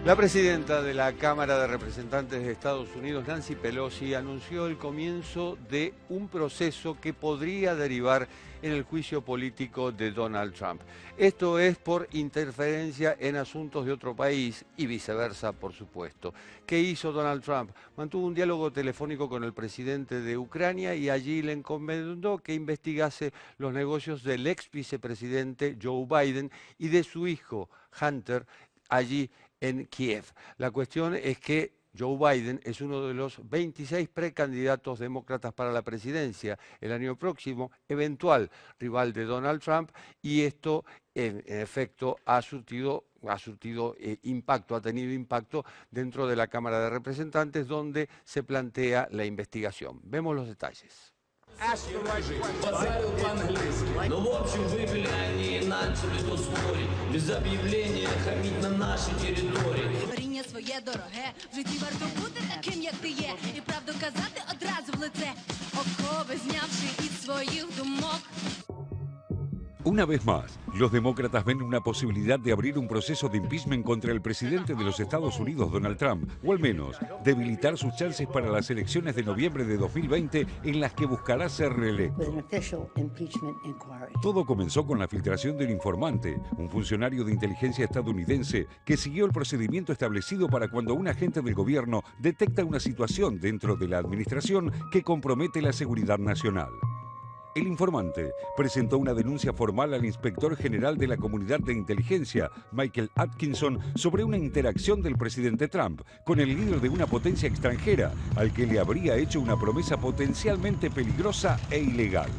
La presidenta de la Cámara de Representantes de Estados Unidos, Nancy Pelosi, anunció el comienzo de un proceso que podría derivar en el juicio político de Donald Trump. Esto es por interferencia en asuntos de otro país y viceversa, por supuesto. ¿Qué hizo Donald Trump? Mantuvo un diálogo telefónico con el presidente de Ucrania y allí le encomendó que investigase los negocios del ex vicepresidente Joe Biden y de su hijo Hunter allí en Kiev. La cuestión es que Joe Biden es uno de los 26 precandidatos demócratas para la presidencia el año próximo, eventual rival de Donald Trump, y esto en efecto ha surtido impacto, ha tenido impacto dentro de la Cámara de Representantes, donde se plantea la investigación. Vemos los detalles. Ну, в общем, вывели они и начали тут спорить. Без объявления хамить на нашей территории. Варіння своє дороге, в житті варто бути таким, як ти є. І правду казати одразу в лице, окови знявши із своїх думок. Una vez más, los demócratas ven una posibilidad de abrir un proceso de impeachment contra el presidente de los Estados Unidos, Donald Trump, o al menos debilitar sus chances para las elecciones de noviembre de 2020 en las que buscará ser reelecto. Todo comenzó con la filtración de un informante, un funcionario de inteligencia estadounidense que siguió el procedimiento establecido para cuando un agente del gobierno detecta una situación dentro de la administración que compromete la seguridad nacional. El informante presentó una denuncia formal al inspector general de la comunidad de inteligencia, Michael Atkinson, sobre una interacción del presidente Trump con el líder de una potencia extranjera, al que le habría hecho una promesa potencialmente peligrosa e ilegal.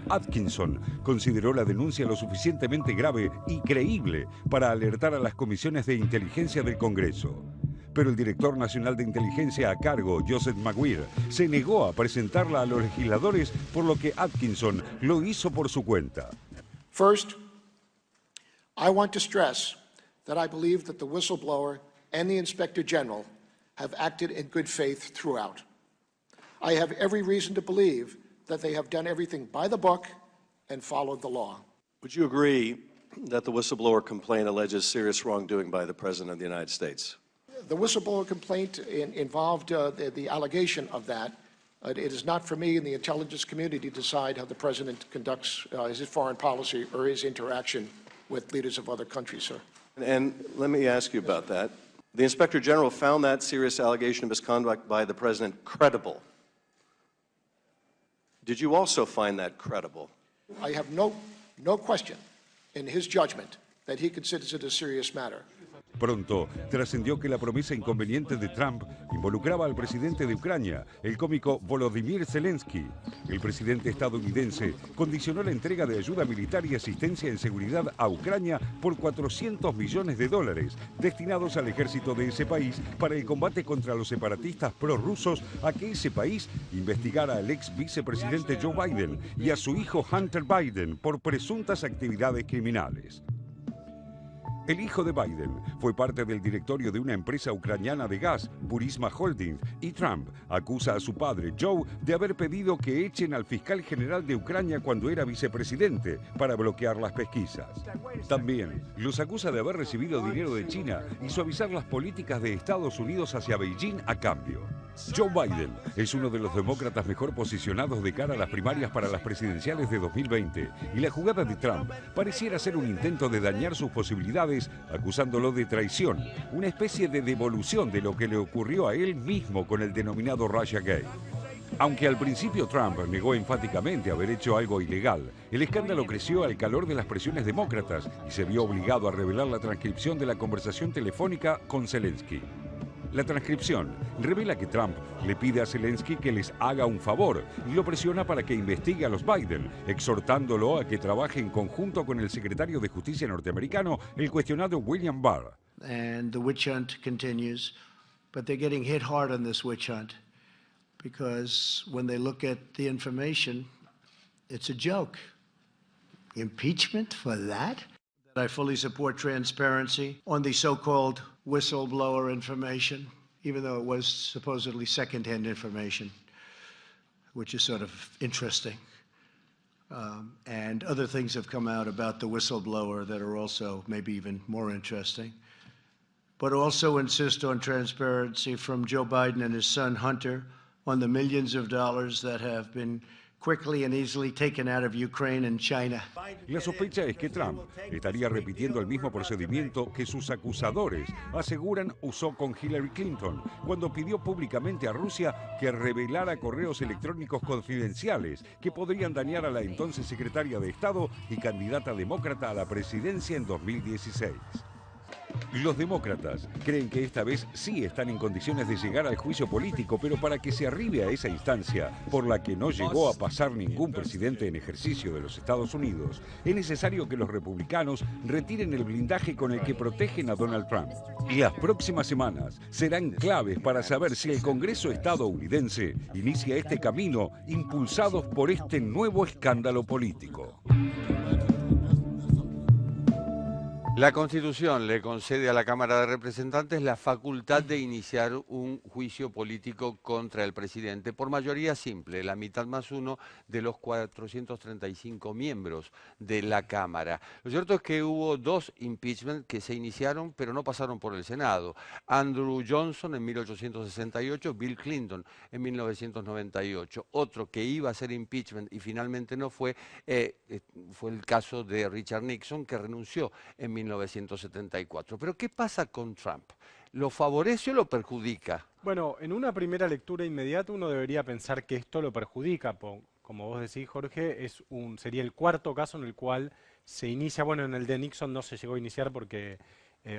Atkinson consideró la denuncia lo suficientemente grave y creíble para alertar a las comisiones de inteligencia del Congreso. Pero el director nacional de inteligencia a cargo, Joseph Maguire, se negó a presentarla a los legisladores, por lo que Atkinson lo hizo por su cuenta. First, I want to stress that I believe that the whistleblower and the Inspector General have acted in good faith throughout. I have every reason to believe that they have done everything by the book and followed the law. Would you agree that the whistleblower complaint alleges serious wrongdoing by the President of the United States? The whistleblower complaint involved the allegation of that. It is not for me and the intelligence community to decide how the President conducts his foreign policy or his interaction with leaders of other countries, sir. And let me ask you about that. The Inspector General found that serious allegation of misconduct by the President credible. Did you also find that credible? I have no question in his judgment that he considers it a serious matter. Pronto trascendió que la promesa inconveniente de Trump involucraba al presidente de Ucrania, el cómico Volodymyr Zelensky. El presidente estadounidense condicionó la entrega de ayuda militar y asistencia en seguridad a Ucrania por $400 millones destinados al ejército de ese país para el combate contra los separatistas prorrusos, a que ese país investigara al ex vicepresidente Joe Biden y a su hijo Hunter Biden por presuntas actividades criminales. El hijo de Biden fue parte del directorio de una empresa ucraniana de gas, Burisma Holdings, y Trump acusa a su padre, Joe, de haber pedido que echen al fiscal general de Ucrania cuando era vicepresidente para bloquear las pesquisas. También los acusa de haber recibido dinero de China y suavizar las políticas de Estados Unidos hacia Beijing a cambio. Joe Biden es uno de los demócratas mejor posicionados de cara a las primarias para las presidenciales de 2020 y la jugada de Trump pareciera ser un intento de dañar sus posibilidades acusándolo de traición, una especie de devolución de lo que le ocurrió a él mismo con el denominado Russiagate. Aunque al principio Trump negó enfáticamente haber hecho algo ilegal, el escándalo creció al calor de las presiones demócratas y se vio obligado a revelar la transcripción de la conversación telefónica con Zelensky. La transcripción revela que Trump le pide a Zelensky que les haga un favor y lo presiona para que investigue a los Biden, exhortándolo a que trabaje en conjunto con el secretario de Justicia norteamericano, el cuestionado William Barr. And the witch hunt continues, but they're getting hit hard on this witch hunt because when they look at the information, it's a joke. Impeachment for that? I fully support transparency on the so-called whistleblower information, even though it was supposedly secondhand information, which is sort of interesting. And other things have come out about the whistleblower that are also maybe even more interesting. but also insist on transparency from Joe Biden and his son Hunter on the millions of dollars that have been quickly and easily taken out of Ukraine and China. La sospecha es que Trump estaría repitiendo el mismo procedimiento que sus acusadores aseguran usó con Hillary Clinton cuando pidió públicamente a Rusia que revelara correos electrónicos confidenciales que podrían dañar a la entonces secretaria de Estado y candidata demócrata a la presidencia en 2016. Los demócratas creen que esta vez sí están en condiciones de llegar al juicio político, pero para que se arribe a esa instancia, por la que no llegó a pasar ningún presidente en ejercicio de los Estados Unidos, es necesario que los republicanos retiren el blindaje con el que protegen a Donald Trump. Las próximas semanas serán claves para saber si el Congreso estadounidense inicia este camino impulsados por este nuevo escándalo político. La Constitución le concede a la Cámara de Representantes la facultad de iniciar un juicio político contra el presidente por mayoría simple, la mitad más uno de los 435 miembros de la Cámara. Lo cierto es que hubo 2 impeachment que se iniciaron pero no pasaron por el Senado. Andrew Johnson en 1868, Bill Clinton en 1998. Otro que iba a ser impeachment y finalmente no fue el caso de Richard Nixon, que renunció en 1974. Pero ¿qué pasa con Trump? ¿Lo favorece o lo perjudica? Bueno, en una primera lectura inmediata uno debería pensar que esto lo perjudica. Como vos decís, Jorge, sería el 4.º caso en el cual se inicia, bueno, en el de Nixon no se llegó a iniciar porque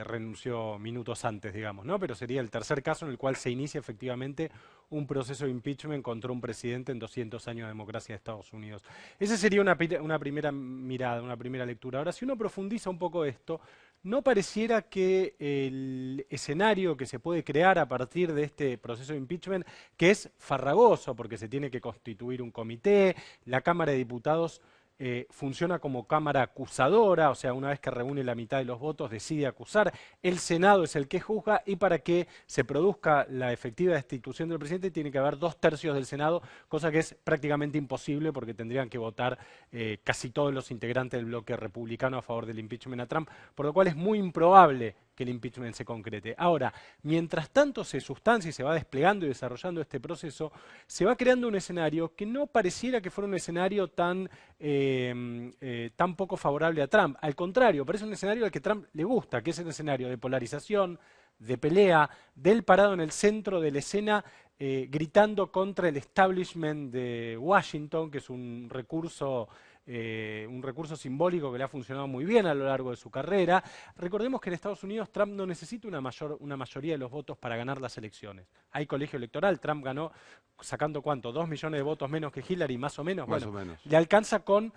renunció minutos antes, digamos, ¿no? Pero sería el 3.er caso en el cual se inicia efectivamente un proceso de impeachment contra un presidente en 200 años de democracia de Estados Unidos. Esa sería una primera mirada, una primera lectura. Ahora, si uno profundiza un poco esto, no pareciera que el escenario que se puede crear a partir de este proceso de impeachment, que es farragoso porque se tiene que constituir un comité, la Cámara de Diputados funciona como cámara acusadora, o sea, una vez que reúne la mitad de los votos decide acusar, el Senado es el que juzga y para que se produzca la efectiva destitución del presidente tiene que haber 2/3 del Senado, cosa que es prácticamente imposible porque tendrían que votar casi todos los integrantes del bloque republicano a favor del impeachment a Trump, por lo cual es muy improbable que el impeachment se concrete. Ahora, mientras tanto se sustancia y se va desplegando y desarrollando este proceso, se va creando un escenario que no pareciera que fuera un escenario tan poco favorable a Trump. Al contrario, parece un escenario al que Trump le gusta, que es el escenario de polarización, de pelea, del parado en el centro de la escena, gritando contra el establishment de Washington, que es un recurso simbólico que le ha funcionado muy bien a lo largo de su carrera. Recordemos que en Estados Unidos Trump no necesita una mayoría de los votos para ganar las elecciones. Hay colegio electoral, Trump ganó sacando ¿cuánto? 2 millones de votos menos que Hillary, más o menos. Más o menos. Le alcanza con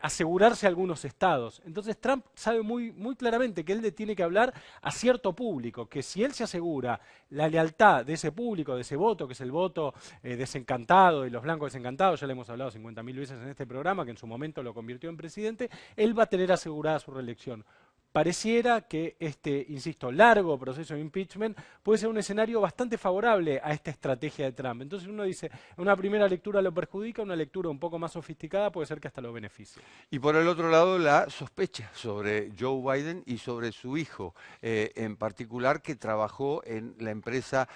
asegurarse algunos estados. Entonces Trump sabe muy claramente que él le tiene que hablar a cierto público, que si él se asegura la lealtad de ese público, de ese voto, que es el voto desencantado, de los blancos desencantados, ya le hemos hablado 50.000 veces en este programa, que en su momento lo convirtió en presidente, él va a tener asegurada su reelección. Pareciera que este, insisto, largo proceso de impeachment puede ser un escenario bastante favorable a esta estrategia de Trump. Entonces uno dice, una primera lectura lo perjudica, una lectura un poco más sofisticada puede ser que hasta lo beneficie. Y por el otro lado, la sospecha sobre Joe Biden y sobre su hijo, en particular que trabajó en la empresa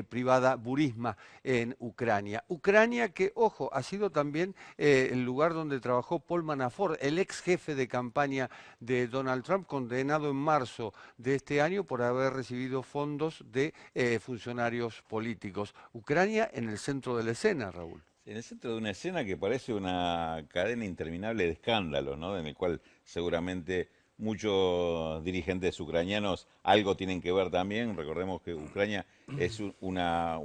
privada Burisma en Ucrania. Ucrania que, ojo, ha sido también el lugar donde trabajó Paul Manafort, el ex jefe de campaña de Donald Trump, condenado en marzo de este año por haber recibido fondos de funcionarios políticos. Ucrania en el centro de la escena, Raúl. En el centro de una escena que parece una cadena interminable de escándalos, ¿no? En el cual seguramente muchos dirigentes ucranianos algo tienen que ver también. Recordemos que Ucrania es una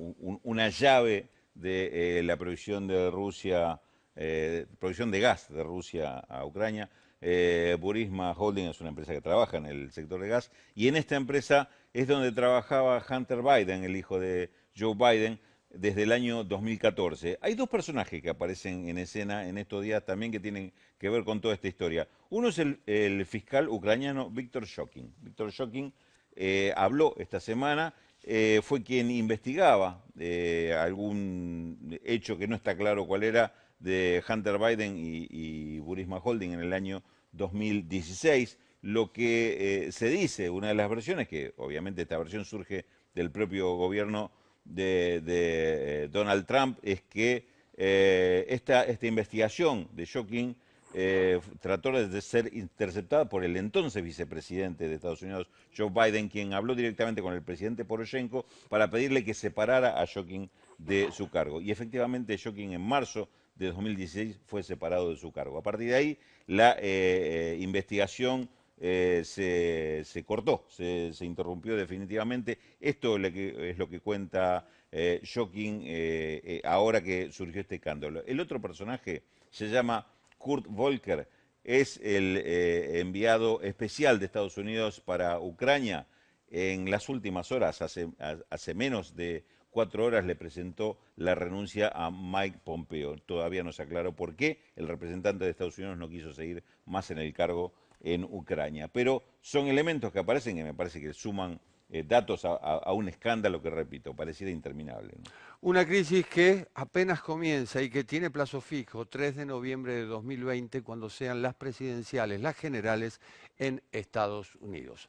llave de la provisión de Rusia, provisión de gas de Rusia a Ucrania. Burisma Holding es una empresa que trabaja en el sector de gas y en esta empresa es donde trabajaba Hunter Biden, el hijo de Joe Biden, desde el año 2014. Hay 2 personajes que aparecen en escena en estos días también que tienen que ver con toda esta historia. Uno es el fiscal ucraniano Viktor Shokin. Viktor Shokin habló esta semana, fue quien investigaba algún hecho que no está claro cuál era de Hunter Biden y Burisma Holding en el año 2016. lo que se dice, una de las versiones, que obviamente esta versión surge del propio gobierno de Donald Trump, es que esta investigación de Shocking trató de ser interceptada por el entonces vicepresidente de Estados Unidos, Joe Biden, quien habló directamente con el presidente Poroshenko para pedirle que separara a Shocking de su cargo. Y efectivamente Shocking en marzo de 2016 fue separado de su cargo. A partir de ahí la investigación se cortó, se interrumpió definitivamente. Esto es lo que cuenta Shocking ahora que surgió este escándalo. El otro personaje se llama Kurt Volker, es el enviado especial de Estados Unidos para Ucrania. En las últimas horas, hace menos de 4 horas, le presentó la renuncia a Mike Pompeo. Todavía no se aclaró por qué el representante de Estados Unidos no quiso seguir más en el cargo en Ucrania. Pero son elementos que aparecen y me parece que suman datos a un escándalo que, repito, pareciera interminable, ¿no? Una crisis que apenas comienza y que tiene plazo fijo, 3 de noviembre de 2020, cuando sean las presidenciales, las generales en Estados Unidos.